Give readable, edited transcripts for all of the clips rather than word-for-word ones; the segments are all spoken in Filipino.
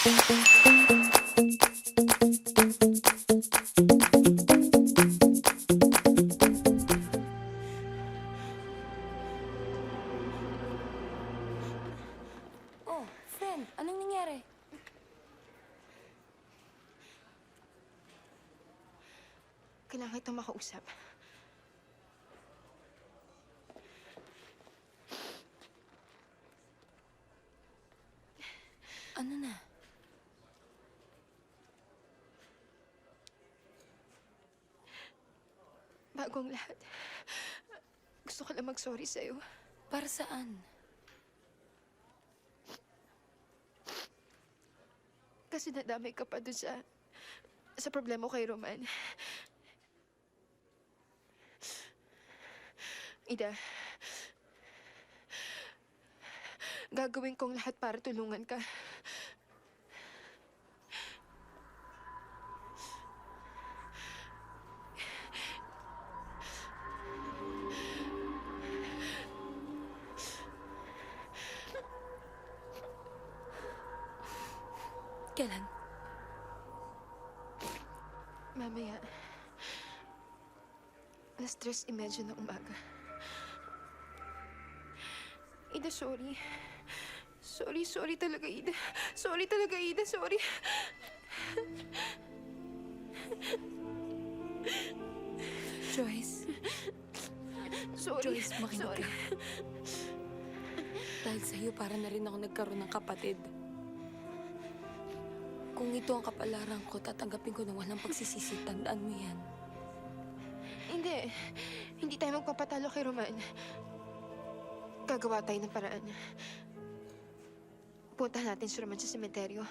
Oh, friend, anong nangyari? Kailangan kitang makausap. Ano na? Bago ang lahat, gusto ko lang mag-sorry sa'yo. Para saan? Kasi nadamay ka pa dun sa problema ko kay Roman. Ida, gagawin kong lahat para tulungan ka. Kailan? Mamaya, 3:30 ng umaga. Ida, sorry. Sorry talaga, Ida. Sorry talaga, Ida. Sorry. Joyce. Sorry. Joyce, makinig ka. Dahil sa'yo, para na rin ako nagkaroon ng kapatid. Kung ito ang kapalaran ko, tatanggapin ko na walang pagsisisi. Tandaan mo yan. Hindi. Hindi tayo magpapatalo kay Roman. Gagawa tayo ng paraan. Puntahan natin si Roman sa sementeryo.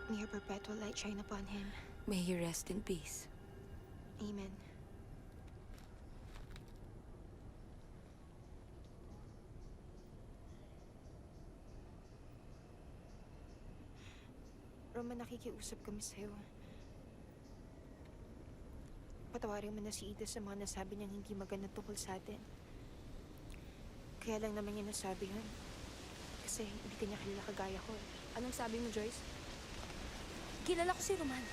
May your perpetual light shine upon him. May he rest in peace. Amen. Roman, nakikiusap kami sa'yo. Patawarin mo na si Ida sa mga nasabi niyang hindi maganda tungkol sa atin. Kaya lang naman niya nasabi yun. Kasi hindi ka niya kilala kagaya ko. Anong sabi mo, Joyce? Kilala ko si Roman.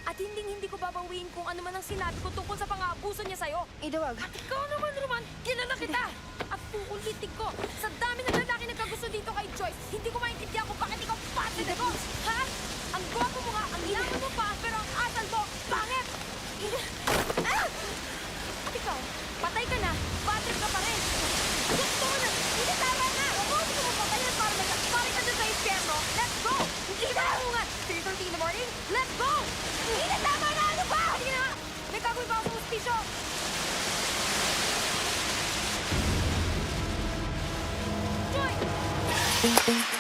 At hindi ko babawiin kung ano man ang sinabi ko tungkol sa pang-aabuso niya sa'yo. Ida, wag. Ikaw naman, Roman, kilala kita! At uulitin ko, sa dami ng lalaki nagkagusto dito kay Joyce, hindi ko maintindihan kung bakit ikaw pati na ko! Ha? Ang gwapo mo nga, ang yaman mo pa, pero ang asal mo, pangit! Ah! At ikaw, patay ka na, patrick ka pa rin. Gusto mo na, hindi tama na! Kung gusto mo patayin para magkakpari ka dyan sa impyerno, let's go! Hindi na ako nga, 3:30 in the morning, let's go! Hindi na tama na, ano ba? Hindi na! May gagawin pa ako sa hospisyo! Joy!